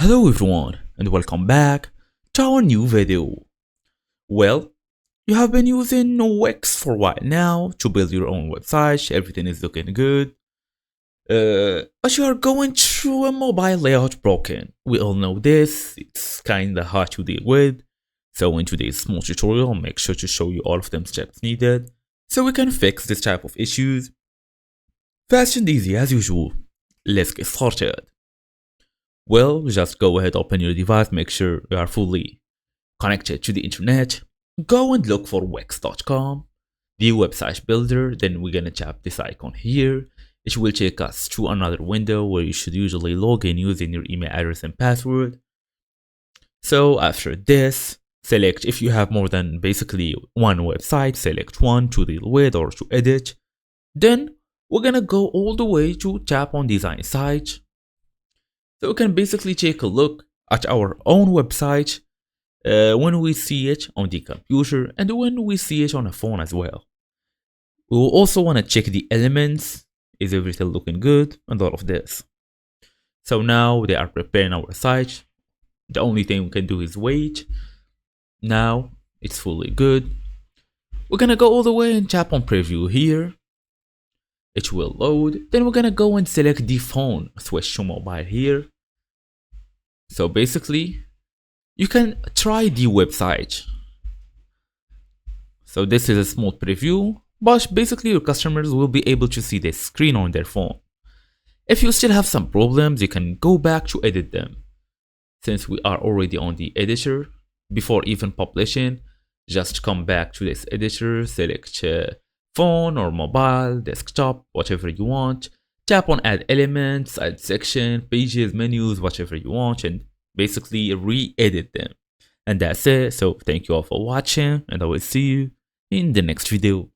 Hello everyone and welcome back to our new video. Well, you have been using Wix for a while now to build your own website, everything is looking good. But you are going through a mobile layout broken. We all know this, it's kinda hard to deal with. So in today's small tutorial, I'll make sure to show you all of them steps needed so we can fix this type of issues. Fast and easy as usual. Let's get started. Well, just go ahead, open your device, make sure you are fully connected to the internet. Go and look for Wix.com, the website builder. Then we're gonna tap this icon here. It will take us to another window where you should usually log in using your email address and password. So after this, select if you have more than basically one website, select one to deal with or to edit. Then we're gonna go all the way to tap on design site. So we can basically take a look at our own website when we see it on the computer and when we see it on a phone as well. We will also want to check the elements, is everything looking good, and all of this. So now they are preparing our site. The only thing we can do is wait. Now it's fully good. We're gonna go all the way and tap on preview here. It will load. Then we're gonna go and select the phone, switch to mobile here. So basically, you can try the website. So this is a small preview, but basically your customers will be able to see this screen on their phone. If you still have some problems, you can go back to edit them. Since we are already on the editor, before even publishing, just come back to this editor, select phone or mobile, desktop, whatever you want. Tap on add elements, add section, pages, menus, whatever you want, and basically re-edit them. And that's it. So thank you all for watching, and I will see you in the next video.